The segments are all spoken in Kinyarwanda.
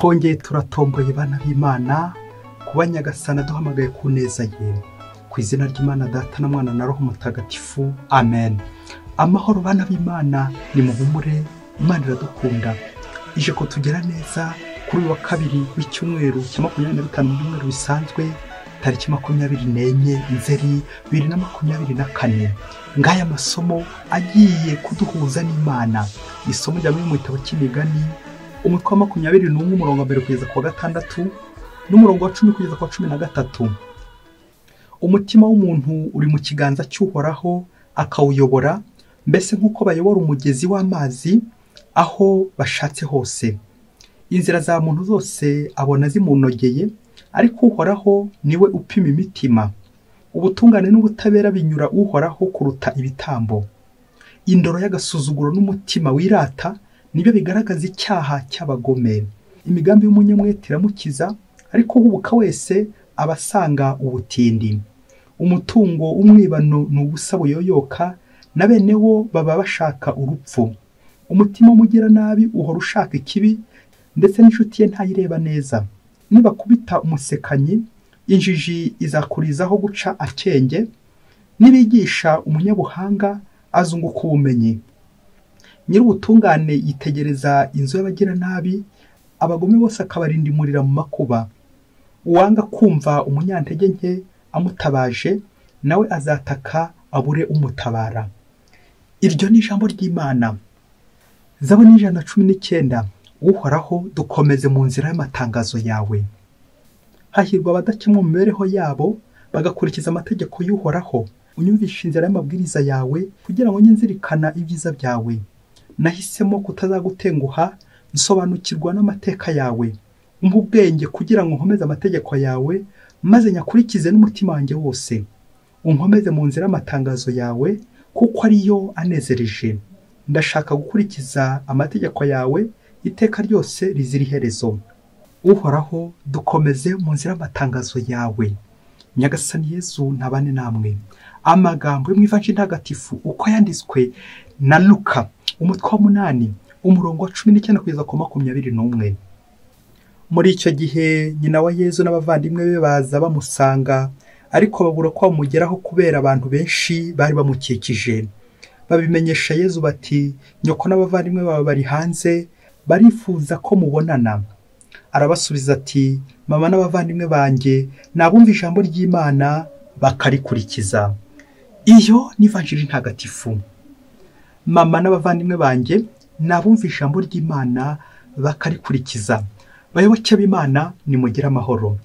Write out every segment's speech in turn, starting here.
twongeye turatomboye bana b'Imana kuba Nyagasana duhamagaye ku neza ye, ku izina ry'Imana Data na Mwana na Roho Mutagatifu, amen. Amahoro bana b'Imana, ni muhumure, Imana iradukunda, ije ko tugera neza kuri wa kabiri w'icyumweru cya 25 mu byumweru bisanzwe, tariki 24 Nzeri 2024. Ngaya masomo agiye kuduhuza n'Imana. Isomo rya mu gitabo cy'Imigani, umutwe wa 21 umurongo wa 1 kugeza ku wa 6 n'umurongo wa 10 kugeza ku wa 13. Umutima w'umuntu uri mu kiganza cy'Uhoraho akawuyobora, mbese nk'uko bayobora umugezi w'amazi aho bashatse hose. Inzira za muntu zose abona zimunogeye, ariko Uhoraho niwe upima imitima. Ubutungane n'ubutabera binyura Uhoraho kuruta ibitambo. Indoro y'agasuzuguro n'umutima wirata nibyo bigaragaza icyaha cy'abagome. Imigambi y'umunyamwete iramukiza, ariko uhubuka wese abasanga ubutindi. Umutungo w'umwibano n'ubusa buyoyoka, na bene wo baba bashaka urupfu. Umutima w'umugira nabi uhora ushaka ikibi, ndetse n'inshuti ye ntayireba neza. Nibakubita umusekanyi, injiji izakurizaho guca akenge, nibigisha umunyabuhanga azunguka ubumenyi. Nyir'ubutungane yitegereza inzu y'abagira nabi, abagome bose akabarindimurira mu makuba. Uwanga kumva umunyantege nke amutabaje, nawe azataka abure umutabara. Iryo ni ijambo ry'Imana. Zaburi 119. Uhoraho, dukomeze mu nzira y'amatangazo yawe. Hahirwa abadakemwa mu mibereho yabo, bagakurikiza amategeko y'Uhoraho. Unyumvisha inzira y'amabwiriza yawe, kugira ngo nzirikana ibyiza byawe. Nahisemo kutazagutenguha, nsobanukirwa n'amateka yawe. Umpa ubwenge kugira ngo nkomeze amategeko yawe, maze nyakurikize n'umutima wanjye wose. Unkomeze mu nzira y'amatangazo yawe, kuko ariyo anezereje. Ndashaka gukurikiza amategeko yawe iteka ryose rizira iherezo. Uhoraho, dukomeze mu nzira y'amatangazo yawe. Nyagasani Yesu ntabane namwe. Amagambo yo mu Ivanjili ntagatifu uko yanditswe na Luka, umutwe wa 8 umurongo wa 19 kugeza ku 21. Muri icyo gihe nyina wa Yesu n'abavandimwe be baza bamusanga, ariko babura ko bamugeraho kubera abantu benshi bari bamukikije. Babimenyesha Yesu bati, nyoko n'abavandimwe bawe bari hanze, barifuza ko mubonana. Arabasubiza ati, mama n'abavandimwe banjye nabumva ijambo ry'Imana bakarikurikiza. Iyo ni Ivanjili ntagatifu. Mama n'abavandimwe banjye nabumva ijambo ry'Imana bakarikurikiza. Bayoboke b'Imana, nimugire amahoro.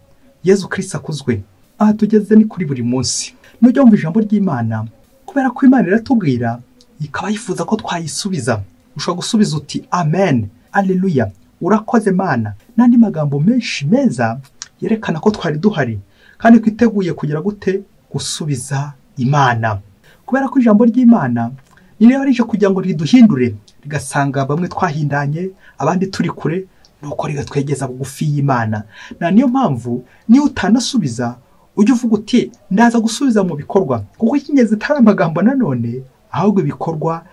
Yesu Kristo akuzwe. Aha tugeze ni kuri buri munsi. Nujya wumva ijambo ry'Imana, kubera ko Imana iratubwira, ikaba yifuza ko twayisubiza. Ushobora gusubiza uti amen, alleluya, urakoze Mana, n'andi magambo menshi meza yerekana ko twari duhari, kandi twiteguye kugira gute gusubiza Imana. Kubera ko ijambo ry'Imana ni rero rije kugira ngo riduhindure, rigasanga bamwe twahindanye, abandi turi kure, nuko rigatwegeza bugufi y'Imana. Na niyo mpamvu niyo utanasubiza, ujye uvuga uti ndaza gusubiza mu bikorwa, kuko icyingenzi atari amagambo nanone, ahubwo ibikorwa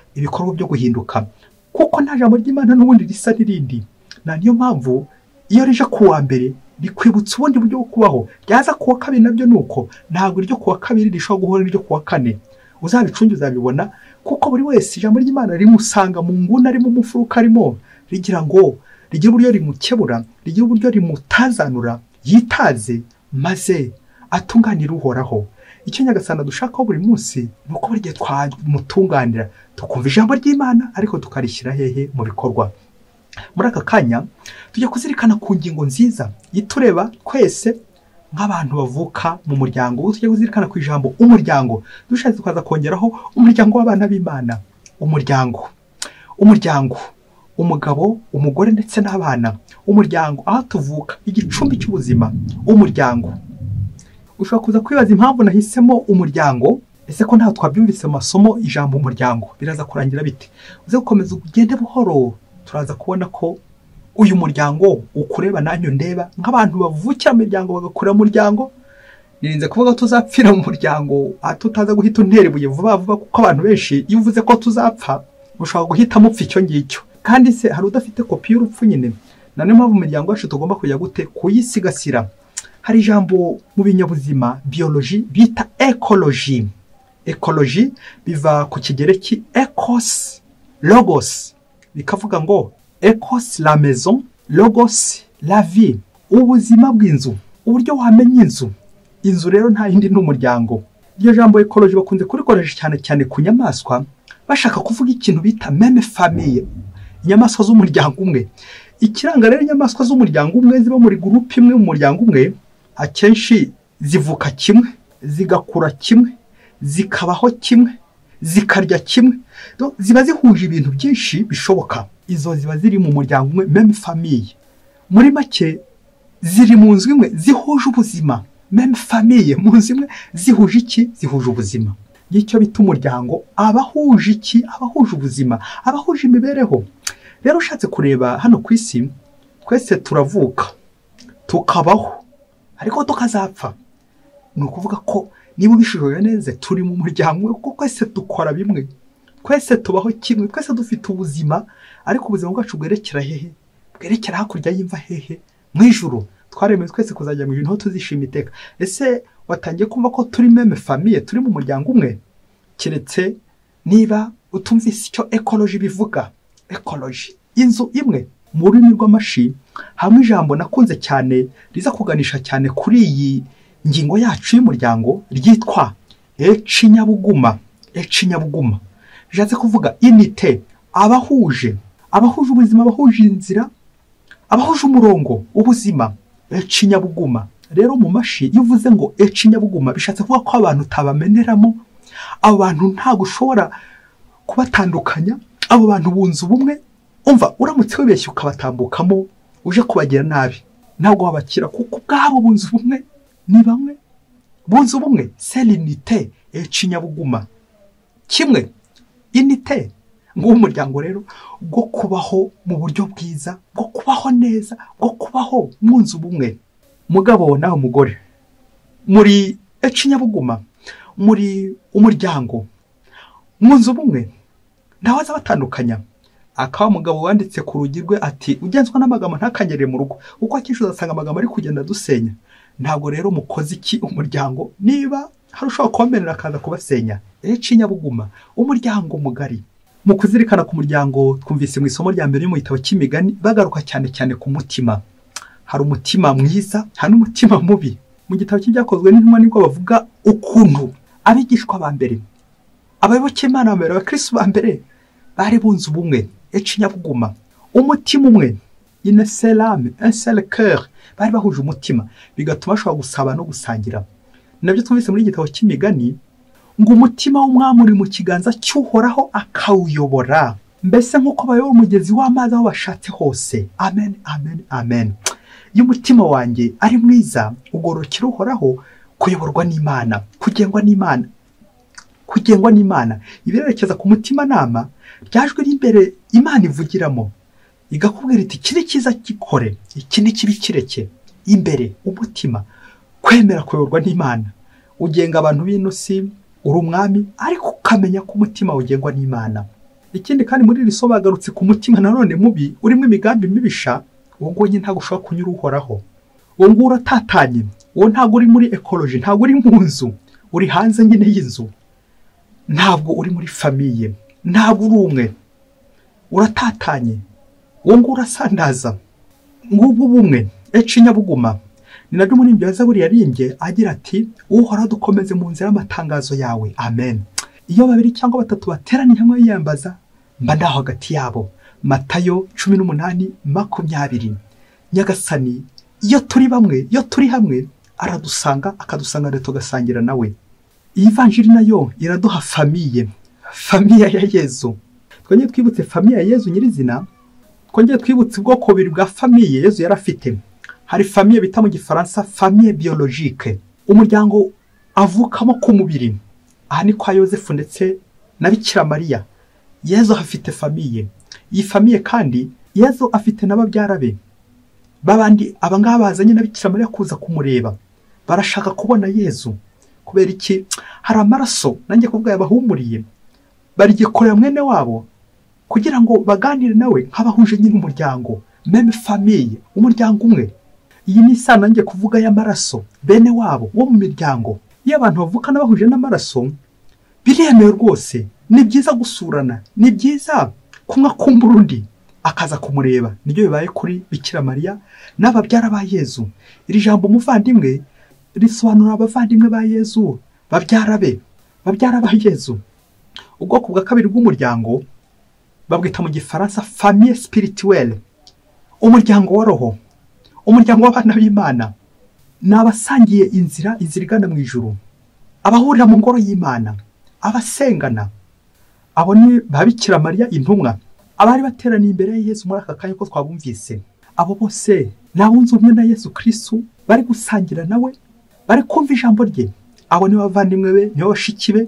byo guhinduka. Kuko nta jambo ry'Imana n'ubundi risa n'irindi. Na niyo mpamvu iyo rije ku wa mbere rikwibutsa ubundi buryo bwo kubaho, ryaza ku wa kabiri nabyo nuko, ntabwo iryo ku wa kabiri rishobora guhora n'iryo ku wa kane. Uzabicunge uzabibona, kuko buri wese ijambo ry'Imana rimusanga mu nguni arimo, mu mfuruka arimo, rigira ngo rigire uburyo rimukebura, rigire uburyo rimutazanura, yitaze maze atunganira Uhoraho. Icyo Nyagasana dushakaho buri munsi nuko buri gihe twamutunganira, tukumva ijambo ry'Imana ariko tukarishyira hehe mu bikorwa. Muri aka kanya tujya kuzirikana ku ngingo nziza yitureba twese nk'abantu bavuka mu muryango. Tujya kuzirikana ku ijambo umuryango, dushatse tukaza kongeraho umuryango w'abana b'Imana. Umuryango, umugabo, umugore ndetse n'abana. Umuryango aho tuvuka, igicumbi cy'ubuzima. Umuryango. Ushobora kuza kwibaza impamvu nahisemo umuryango, ese ko ntaho twabyumvise mu masomo ijambo umuryango biraza kurangira bite? Uze gukomeza ugende buhoro, turaza kubona ko uyu muryango ukureba nanyo ndeba nk'abantu bavukira mu miryango bagakura mu muryango. Nirinze kuvuga tuzapfira mu muryango, tutaza guhita untera ibuye vuba vuba, kuko abantu benshi iyo uvuze ko tuzapfa ushobora guhita mupfa icyo ngicyo. Kandi se hari udafite kopi y'urupfu nyine? na niyo mpamvu imiryango yacu tugomba kujya gute kuyisigasira. Hari ijambo mu binyabuzima biology bita ecology. Ecology biva ku kigereki ecos logos, bikavuga ngo ecos la maison, logos la vie, ubuzima bw'inzu, uburyo wamenya inzu rero nta yindi n'umuryango. Iryo jambo ecology bakunze kurikoresha cyane cyane ku nyamaswa bashaka kuvuga ikintu bita meme famille, inyamaswa z'umuryango umwe. Ikiranga rero inyamaswa z'umuryango umwe ziba muri groupe imwe mu muryango umwe, akenshi zivuka kimwe, zigakura kimwe, zikabaho kimwe, zikarya kimwe, ziba zihuje ibintu byinshi bishoboka. Izo ziba ziri mu muryango umwe, meme famille. Muri make ziri mu nzu imwe zihuje ubuzima, meme famille, mu nzu imwe zihuje iki? Zihuje ubuzima. Y'icyo bita umuryango, abahuje iki? Abahuje ubuzima, abahuje imibereho. Rero ushatse kureba hano ku isi, twese turavuka tukabaho ariko tukazapfa. Ni ukuvuga ko niba ubishoboye neza turi mu muryango kuko twese dukora bimwe, twese tubaho kimwe, twese dufite ubuzima, ariko ubuzima bwacu bwerekera hehe? Bwerekera hakurya y'imva hehe? Mu ijuru. Twaremewe twese kuzajya mu ijuru niho tuzishima iteka. Ese watangiye kumva ko turi meme famille, turi mu muryango umwe? Keretse niba utumvise icyo ecology bivuga. Ecology, inzu imwe. Mu rurimi rw'amashi hamwe ijambo nakunze cyane riza kuganisha cyane kuri iyi ngingo yacu y'umuryango ryitwa ecinyabuguma. Ecinyabuguma bishatse kuvuga unité, abahuje ubuzima, abahuje inzira, abahuje umurongo, ubuzima. Ecinyabuguma rero mu mashi iyo uvuze ngo ecinyabuguma bishatse kuvuga ko abantu utabameneramo, abo bantu ntabwo ushobora kubatandukanya, abo bantu bunze ubumwe. Umva, uramutse wibeshye ukabatambukamo uje kubagira nabi, ntabwo wabakira kuko ubwabo bunze ubumwe, ni bamwe bunze ubumwe. C'est l'unité, ecinyabuguma kimwe, unité. Ngo umuryango rero bwo kubaho mu buryo bwiza, bwo kubaho neza, bwo kubaho mu nzu ubumwe. Mugabo nawe mugore, muri ecinyabuguma, muri umuryango, mu nzu ubumwe, ntawaza batandukanya. Akaba umugabo wanditse ku rugi rwe ati ugenzwa n'amagambo ntakanyerere mu rugo, uko akishuza asanga amagambo ari kugenda dusenya. Ntabwo rero mukoze iki umuryango niba harushaho kubemerera akaza kubasenya. Ecinyabuguma, umuryango mugari. Mu kuzirikana ku muryango twumvise mu isomo rya mbere mu gitabo cy'imigani bagaruka cyane cyane ku mutima. Hari umutima mwiza, hari n'umutima mubi. Mu gitabo cy'ibyakozwe n'intumwa nibwo bavuga ukuntu abigishwa ba mbere, abayoboke Imana ba mbere, abakristo ba mbere bari bunze ubumwe. Ecinyabuguma, umutima umwe, une seule âme, un seul cœur, bari bahuje umutima, bigatuma bashobora gusaba no gusangira. Nabyo twumvise muri igitabo cy'imigani ngo umutima w'umwami uri mu kiganza cy'uhoraho akawuyobora, mbese nk'uko bayobora umugezi w'amazi aho bashatse hose. Amen, amen, amen. Iyo umutima wanjye ari mwiza, ugororokera uhoraho, kuyoborwa n'Imana, kugengwa n'Imana, kugengwa n'Imana. Ibirerekeza ku mutima nama ryajwe rimbere Imana ivugiramo, igakubwira iti iki ni cyiza gikore, iki ni kibi kireke. Imbere umutima, kwemera kuyoborwa n'Imana. Ugenga abantu b'inosi, uri umwami, ariko ukamenya ko umutima ugengwa n'Imana. Ikindi kandi muri iri somo bagarutse ku mutima nanone mubi, urimo imigambi mibisha, uwo nguwo nyine ntabwo ushobora kunyura uhoraho. Uwo nguwo uratatanye, uwo ntabwo uri muri ecology, ntabwo uri mu nzu, uri hanze nyine y'inzu. Ntabwo uri muri famille, ntabwo uri umwe, uratatanye, uwo nguwo urasandaza. Ngubwo ubumwe, ecinyabuguma. Ni nabyo muri ibyo Zaburi yarimbye agira ati uhoraho dukomeze mu nzira y'amatangazo yawe. Amen. Iyo babiri cyangwa batatu bateraniye hamwe yiyambaza, mba ndaho hagati yabo. Matayo 18:20. Nyagasani, iyo turi bamwe, iyo turi hamwe, aradusanga akadusanga rero tugasangira nawe. Iyi vanjiri nayo iraduha famille, famille ya Yezu. Twongeye twibutse famille ya Yezu nyirizina, twongeye twibutse ubwoko bubiri bwa famille Yezu yarafite. Hari famille bita mu Gifaransa famille biologique, umuryango avukamo ku mubiri. Aha ni kwa Yosefu ndetse na Bikira Mariya. Yezu afite famille. Iyi famille kandi Yezu afite n'ababyara be. Babandi abangaba bazanye na Bikira Mariya kuza kumureba. Barashaka kubona Yezu. Kubera iki? Hari amaraso nanjye kubwa yabahumuriye. Barigiye korera mwene wabo kugira ngo baganire nawe nk'abahuje nyine umuryango. meme famille, umuryango umwe. Iyi ni isano ngiye kuvuga y'amaraso, bene wabo wo mu miryango. Iyo abantu bavukana bahuje n'amaraso, biremewe rwose. Ni byiza gusurana, ni byiza kumwe kumbura undi akaza kumureba. Nibyo bibaye kuri Bikira Mariya n'ababyara ba Yezu. Iri jambo umuvandimwe risobanura abavandimwe ba Yezu, babyara ba Yezu. Ubwoko bwa kabiri bw'umuryango babwita mu Gifaransa famille spirituelle, umuryango wa roho, umuryango w'abana b'Imana. Ni abasangiye inzira igana mu ijuru, abahurira mu ngoro y'Imana, abasengana. Abo ni ba Bikira Mariya intumwa, abari bateraniye imbere ya Yesu muri aka kanya ko twabumvise. Abo bose nabunze umwe na Yesu Kristo, bari gusangira nawe, bari kumva ijambo rye. Abo ni bavandimwe be, ni bashiki be,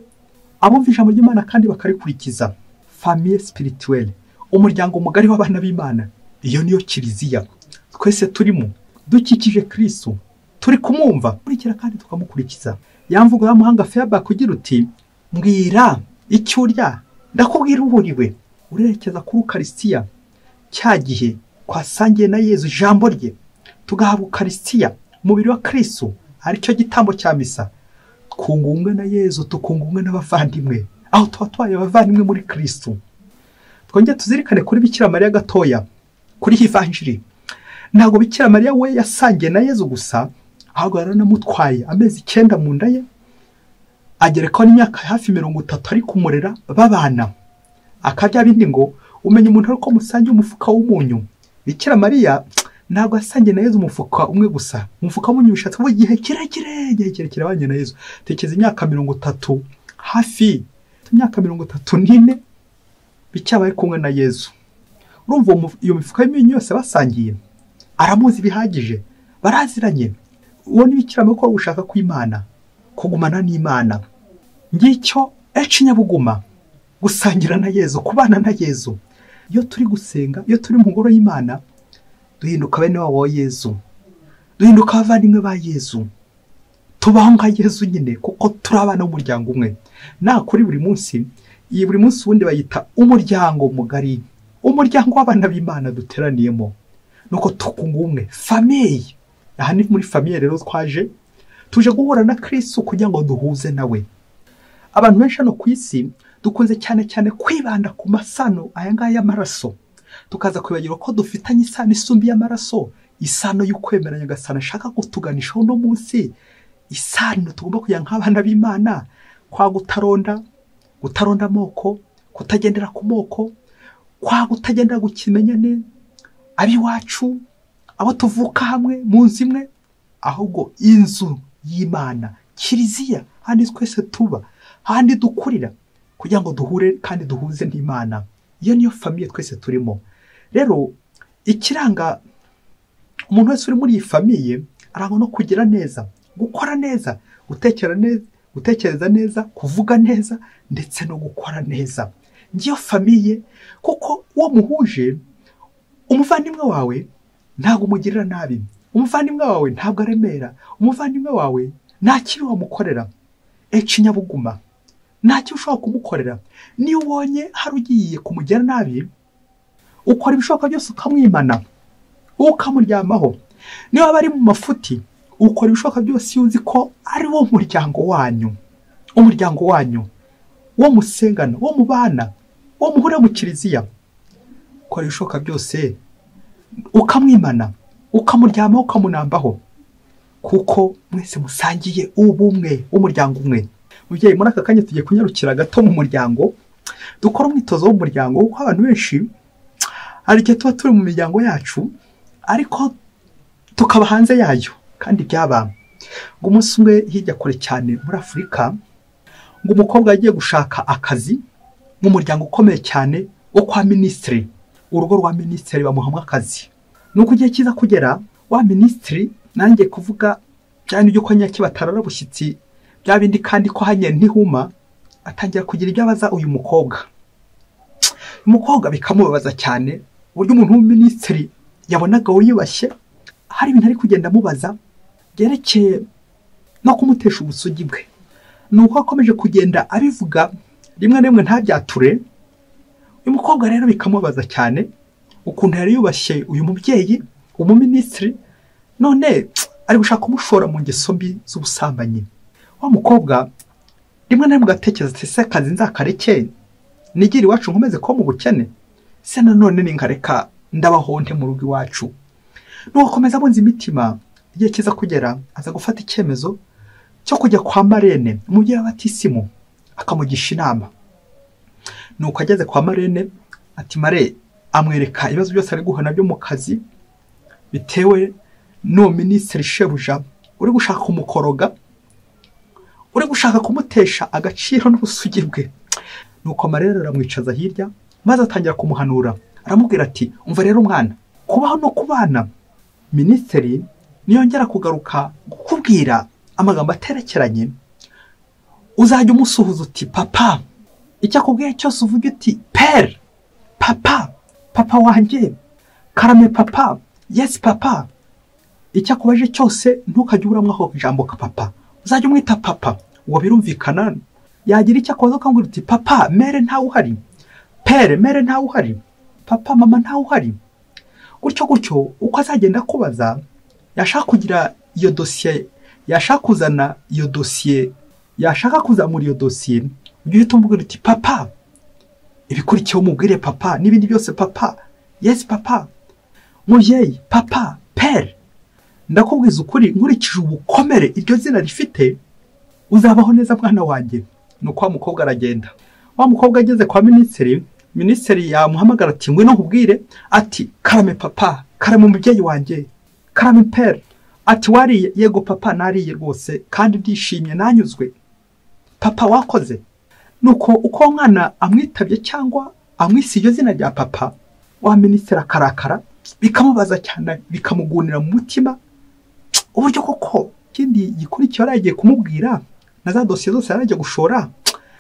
abumva ijambo ry'Imana kandi bakarikurikiza. Famille spirituelle, umuryango mugari w'abana b'Imana. Iyo niyo kiliziya twese turimo, dukikije Kristo, turi kumwumva, kurikira kandi tukamukurikiza. Yamvuga y'amuhanga Feba kugira uti, mbwira icyo urya ndakubwira uburiwe. Urerekeza kuri Ukaristiya, cya gihe twasangiye na Yezu ijambo rye, tugahabwa Ukaristiya, umubiri wa Kristo, ari cyo gitambo cya misa. Twungumwe na Yezu, tukungumwe n'abavandimwe, aho tuba twaye abavandimwe muri Kristo. Twongere tuzirikane kuri Bikira Mariya gatoya, kuri Ivanjiri. Ntabwo Bikira Mariya we yasangiye na Yezu gusa, ahubwo yaranamutwaye amezi 9 mu nda ye, agerekaho n'imyaka hafi 30 ari kumurera babana. Akajya bindi ngo umenye umuntu ariko musangiye umufuka w'umunyu. Bikira Mariya ntabwo asangiye na Yezu umufuka umwe gusa, umufuka w'umunyu bishatse mu gihe kirekire abanye na Yezu. Tekeza imyaka 30, hafi imyaka 34 Bikira bari kumwe na Yezu. Urumva iyo mifuka y'umunyu yose basangiye, aramuzi bihagije, baraziranye. Uwo ni Bikira Mariya ko gushaka kw'Imana, kugumana n'Imana. Ngicyo Nyabuguma, gusangira na Yezu, kubana na Yezu. Iyo turi gusenga, iyo turi mu ngoro y'Imana, duhinduka bene wa Yezu, duhinduka abavandimwe ba Yezu, tubaho nka Yezu nyine, kuko turi abana b'umuryango umwe. Kuri buri munsi, iyi buri munsi ubundi bayita umuryango mugari, umuryango w'abana b'Imana duteraniyemo. Nuko tukungumwe famille. Aha ni muri famille rero tuje guhura na Kristo kugira ngo duhuze nawe. Abantu benshi no ku isi dukunze cyane kwibanda ku masano aya ngaya y'amaraso, tukaza kwibagirwa ko dufitanye isano isumbi y'amaraso, isano y'ukwemeranya Nyagasani ashaka kutuganishaho no munsi, isano tugomba kugira nk'abana b'Imana, kwa gutaronda amoko, kutagendera ku moko, kwa kutagendera ku kimenyane, abiwacu, abo tuvuka hamwe mu nzu imwe, ahubwo inzu y'Imana, kiliziya, handi twese tuba, handi dukurira, kugira ngo duhure kandi duhuze n'Imana. Iyo niyo famille twese turimo. Rero ikiranga umuntu wese uri muri iyi famille arangwa no kugira neza, gukora neza, gutekereza neza, kuvuga neza, ndetse no gukora neza. Ngiyo famille, kuko uwo muhuje, umuvandimwe wawe ntabwo umugirira nabi, umuvandimwe wawe ntabwo aremera, umuvandimwe wawe nta kibi wamukorera. Nyabuguma, nta cyo ushobora kumukorera. Niyo ubonye hari ugiye kumugera nabi, ukora ibishoboka byose ukamwimana, ukamuryamaho. Niba bari mu mafuti, ukora ibishoboka byose uzi ko ari wo muryango wanyu, umuryango wanyu, wo musengana, wo mubana, wo muhure mu kiliziya. Ukora ibishoboka byose ukamwimana, ukamuryamaho, ukamunambaho, kuko mwese musangiye ubumwe, umuryango umwe. Mubyeyi, muri aka kanya tugiye kunyarukira gato mu muryango, dukora umwitozo w'umuryango, kuko abantu benshi hari igihe tuba turi mu miryango yacu ariko tukaba hanze yayo. Kandi byaba ngo umunsi umwe hirya kure cyane muri Afurika, ngo umukobwa yagiye gushaka akazi mu muryango ukomeye cyane wo kwa minisitiri. Urugo rwa minisitiri bamuhamwe akazi. Nuko igihe kiza kugera, wa minisitiri, nanjye kuvuga cyane ibyo ko nyakibatara bushyitsi bya bindi kandi ko hanye ntihuma, atangira kugira ibyo abaza uyu mukobwa. Umukobwa bikamubabaza cyane, uburyo umuntu w'umuminisitiri yabonaga wiyubashye, hari ibintu ari kugenda amubaza byerekeye no kumutesha ubusugi bwe. Nuko akomeje kugenda abivuga, rimwe na rimwe ntabyature. Uyu mukobwa rero bikamubabaza cyane, ukuntu yari yubashye uyu mubyeyi umuminisitiri, none ari gushaka kumushora mu ngeso mbi z'ubusambanyi. Wa mukobwa rimwe na rimwe agatekereza ati se akazi nzakareke nigire iwacu nkomeze ko mu bukene, se nanone ninkareka ndabahonte mu rugo iwacu. Nukomeza abunza imitima, igihe kiza kugera aza gufata icyemezo cyo kujya kwa Marene umubyeyi w'abatisimu akamugisha inama. Nuko ageze kwa Marene ati Mare amwereka ibibazo byose ari guhana byo mu kazi bitewe no minisitiri shebuja uri gushaka kumukoroga, uri gushaka kumutesha agaciro n'ubusugi bwe. Nuko Marene aramwicaza hirya maze atangira kumuhanura, aramubwira ati umva rero mwana, kubaho no kubana minisitiri niyongera kugaruka gukubwira amagambo aterekeranye uzajya umusuhuza uti papa, icyo akubwiye cyose uvuge uti pere, papa, papa wanjye, karame papa, yes papa. Icyo akubaje cyose ntukajye uburamwa aho ijambo ka papa, uzajya umwita papa. Uwo birumvikana. Yagira icyo akubaza ukambwira uti papa mere ntawe uhari, pere mere ntawe uhari, papa mama ntawe uhari. Gutyo uko azagenda kubaza, yashaka kugira iyo dosiye, yashaka kuzana iyo dosiye, yashaka kuzamura iyo dosiye, ujye uhita umubwira uti papa, ibikurikiyeho umubwire papa, n'ibindi byose papa, yes papa, mubyeyi papa, pere. Ndakubwiza ukuri nkurikije ubukomere iryo zina rifite, uzabaho neza mwana wanjye. Nuko wa mukobwa aragenda. Wa mukobwa ageze kwa minisitiri yamuhamagara ati ngwino nkubwire, ati karame papa, karame mubyeyi wanjye, karame pere. Ati wariye? Yego papa nariye rwose kandi ndishimye nanyuzwe. Papa wakoze. Nuko uko mwana amwitabye cyangwa amwise iryo zina rya papa, wa minisitiri akarakara, bikamubaza cyane, bikamugunira mu mutima uburyo koko kindi gikurikiye yaragiye kumubwira na za dosiye zose yaragiye gushora,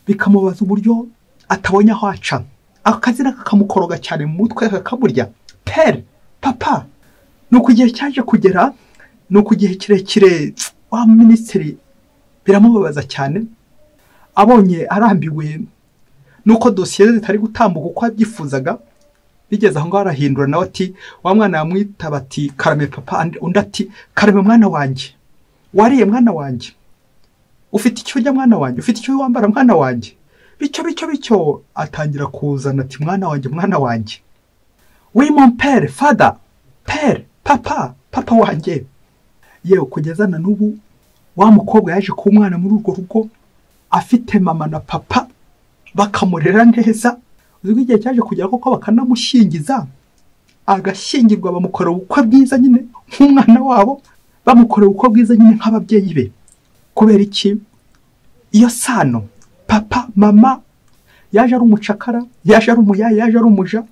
bikamubaza uburyo atabonye aho aca, akazina kakamukoroga cyane mu mutwe kakamurya, pere, papa. Nuko igihe cyaje kugera, nuko igihe kirekire wa minisitiri biramubabaza cyane, abonye arambiwe nuko dosiye zitari gutambuka uko abyifuzaga. Bigeze aho ngaho arahindura nawe ati wa mwana yamwitaba ati karame papa, undi ati karame mwana wanjye, wariye mwana wanjye, ufite icyo urya mwana wanjye, ufite icyo wambara mwana wanjye. Bityo atangira kuzana ati mwana wanjye, oui mon père, father, père, papa, papa wanjye. Yewe kugeza na n'ubu wa mukobwa yaje ku mwana muri urwo rugo afite mama na papa bakamurera neza. Uzwi igihe cyaje kugera koko bakanamushyingiza, agashyingirwa, bamukorera ubukwe bwiza nyine nk'umwana wabo, bamukorera ubukwe bwiza nyine nk'ababyeyi be. Kubera iki? Iyo sano papa mama yaje ari umucakara, yaje ari umuyaya, yaje ari umuja,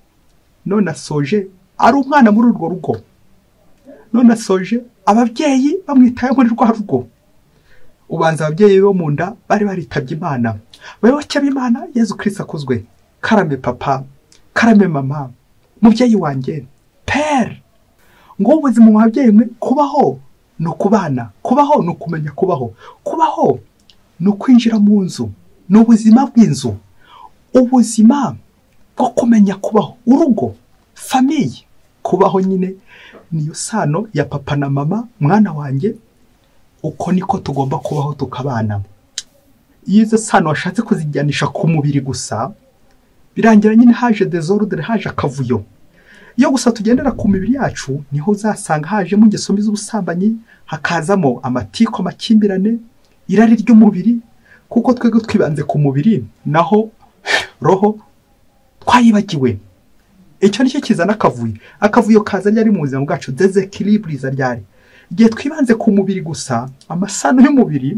none asoje ari umwana muri urwo rugo, none asoje ababyeyi bamwitaye muri rwa rugo. Ubanza ababyeyi bo mu nda bari baritabye Imana, bayoboke b'Imana. Yezu Kristo akuzwe. Karame papa, karame mama, mubyeyi wanjye, pere. Ngo ubuzima mu babyeyi mwe, kubaho no kubana, kubaho no kumenya kubaho, kubaho no kwinjira mu nzu, no ubuzima bw'inzu, ubuzima bwo kumenya kubaho, urugo, famiye. Kubaho nyine niyo sano ya papa na mama, mwana wanjye. Uko niko tugomba kubaho tukabana. Iyo izo sano washatse kuzijyanisha ku mubiri gusa, birangira nyine haje desordre, haje akavuyo. Iyo gusa tugendera ku mibiri yacu, niho uzasanga haje mu ngeso mbi z'ubusambanyi, hakazamo amatiko, amakimbirane, irari ry'umubiri, kuko twebwe twibanze ku mubiri, naho roho twayibagiwe. Icyo nicyo kizana akavuyo. Akavuyo kaza ryari mu buzima bwacu, desequilibre ryari. Igihe twibanze ku mubiri gusa, amasano y'umubiri,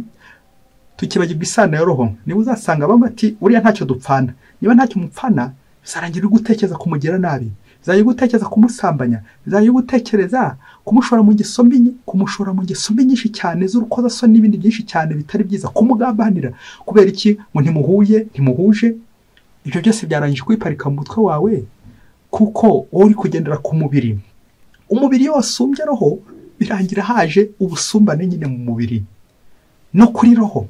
tukibagirwa isano ya roho, niba uzasanga bamwe ati uriya ntacyo dupfana. Niba ntacyo mupfana, bizarangira gutekereza kumugira nabi, bizarangira gutekereza kumusambanya, bizarangira gutekereza kumushora mu ngeso mbi, kumushora mu ngeso mbi nyinshi cyane z'urukozasoni n'ibindi byinshi cyane bitari byiza, kumugambanira. Kubera iki? Ngo ntimuhuje. Ibyo byose byarangije kwiparika mu mutwe wawe, kuko wowe uri kugendera ku mubiri. Umubiri yose umbye roho, birangira haje ubusumbane nyine mu mubiri no kuri roho.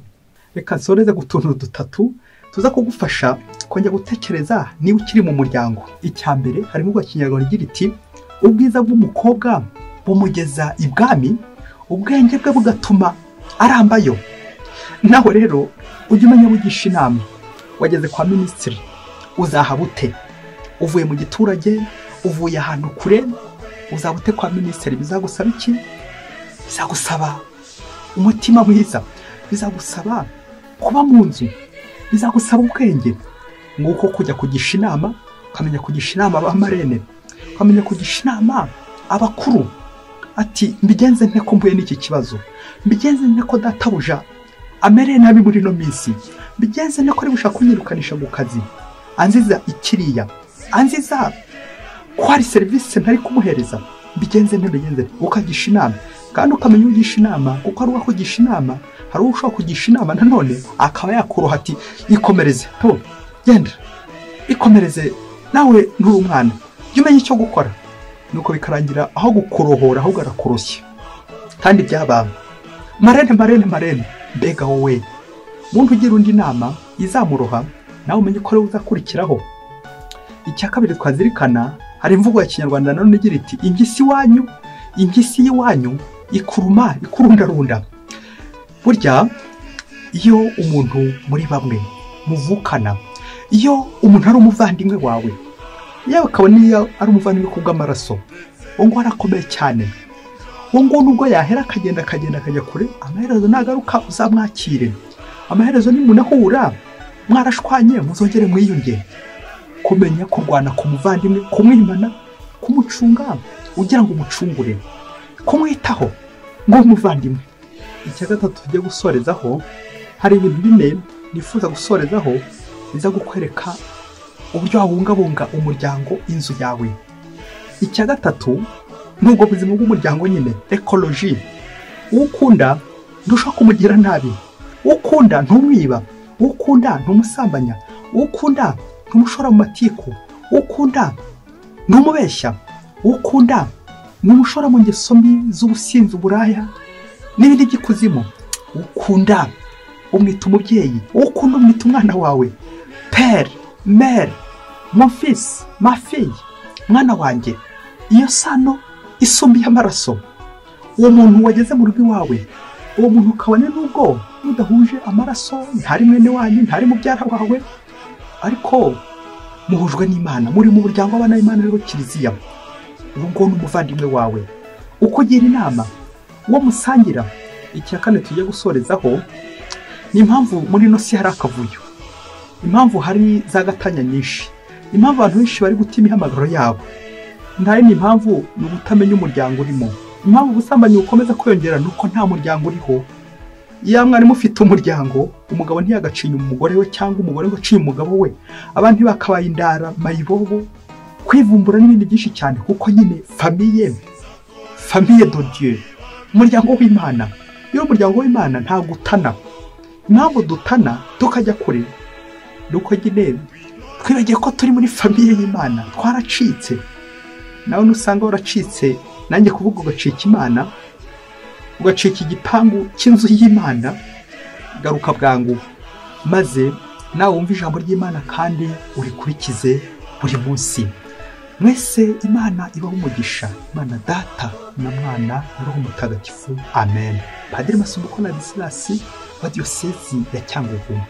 Reka nsoreze gutuntu dutatu tuza kugufasha kongera gutekereza niba ukiri mu muryango. Icya mbere harimo ubwa Kinyarwanda igira iti ubwiza bw'umukobwa bumugeza ibwami, ubwenge bwe bugatuma arambayo. Naho rero ujye umenya bugisha inama. Wageze kwa minisitiri uzahaba ute? Uvuye mu giturage, uvuye ahantu kure, uzaba ute kwa minisitiri? Bizagusaba iki? Bizagusaba umutima mwiza, bizagusaba kuba mu nzu, bizagusaba ubwenge. Nguko kujya kugisha inama, ukamenya kugisha inama abamarene, ukamenya kugisha inama abakuru. Ati mbigenze nte ko mbuye n'iki kibazo? Mbigenze nte ko databuja amere nabi muri no minsi? Mbigenze nte ko ari gushaka kunyirukanisha mu kazi? Anziza ikiriya, anziza ko hari serivisi ntari kumuhereza. Mbigenze nte ukagisha inama. Kandi ukamenya ugisha inama, kuko ari uwakugisha inama, hari ushaka kugisha inama nanone akaba yakuroha ati ikomereze to genda ikomereze nawe nturi umwana, umenye icyo gukora. Nuko bikarangira aho gukurohora ahubwo arakuroshya. Kandi byabanga marene mbega wowe muntu ugira undi nama izamuroha, nawe umenye ko uzakurikiraho. Icya kabiri twazirikana, hari imvugo ya Kinyarwanda nanone igira iti impyisi y'iwanyu ikurundarunda. Burya iyo umuntu muri bamwe muvukana, iyo umuntu ari umuvandimwe wawe, yewe akabona iyo ari umuvandimwe kubw'amaraso, uwo ngo arakomeye cyane. Uwo ngo nubwo yahera akagenda akajya kure, amaherezo nagaruka uzamwakire. Amaherezo ni munahura mwarashwanye muzongere mwiyunge. Kumenya kurwana ku muvandimwe, kumwimana, kumucunga ugira ngo umucungure, kumwitaho ngo umuvandimwe. Icya gatatu tujye gusorezaho, hari ibintu bine nifuza gusorezaho biza gukwereka uburyo wabungabunga umuryango, inzu yawe. Icya gatatu nubwo buzima bw'umuryango nyine, ecology. Ukunda ndushaka kumugira nabi, ukunda ntumwiba, ukunda ntumusambanya, ukunda ntumushora mu matiku, ukunda ntumubeshya, ukunda ntumushora mu ngeso mbi z'ubusinzi, uburaya n'ibindi by'ikuzimu. Ukunda umwita umubyeyi, ukunda umwita umwana wawe père, mère, mon fils, ma fille, mwana wanjye. Iyo sano isumbiye amaraso. Uwo muntu wageze mu rugo iwawe, uwo muntu ukabone n'ubwo mudahuje amaraso, ntari mwene wanyu, ntari mubyara wawe, ariko muhujwe n'Imana, muri mu muryango w'abana b'Imana rero Kiliziya. Uwo ngo n'umuvandimwe wawe ukugira inama, uwo musangira. Icya kane tujye gusorezaho, ni impamvu muri no si hari akavuyo, impamvu hari za gatanya nyinshi, impamvu abantu benshi bari gutima ihamagaro yabo. Ntari ni impamvu ni ugutamenya umuryango urimo. Impamvu ubusambanyi bukomeza kwiyongera nuko nta muryango uriho. Iyo mwari mufite umuryango, umugabo ntiyagacinya umugore we cyangwa umugore ngo aciye umugabo we, abandi bakabaye indara, mayibobo, kwivumbura n'ibindi byinshi cyane. Kuko nyine famille de Dieu, umuryango w'Imana. Iyo umuryango w'Imana nta gutana. Impamvu dutana tukajya kure nuko nyine twibagiye ko turi muri famille y'Imana, twaracitse. Nawe nusanga waracitse, nanjye kuvuga ugacika Imana, ugacika igipangu cy'inzu y'Imana, garuka bwangu maze nawe wumva ijambo ry'Imana kandi urikurikize buri munsi. Mwese Imana ibaho umugisha, Imana Data na Mwana na Roho Mutagatifu. Amen. Padiri Masumbuko Ladislas wa Diyosezi ya Cyangugu.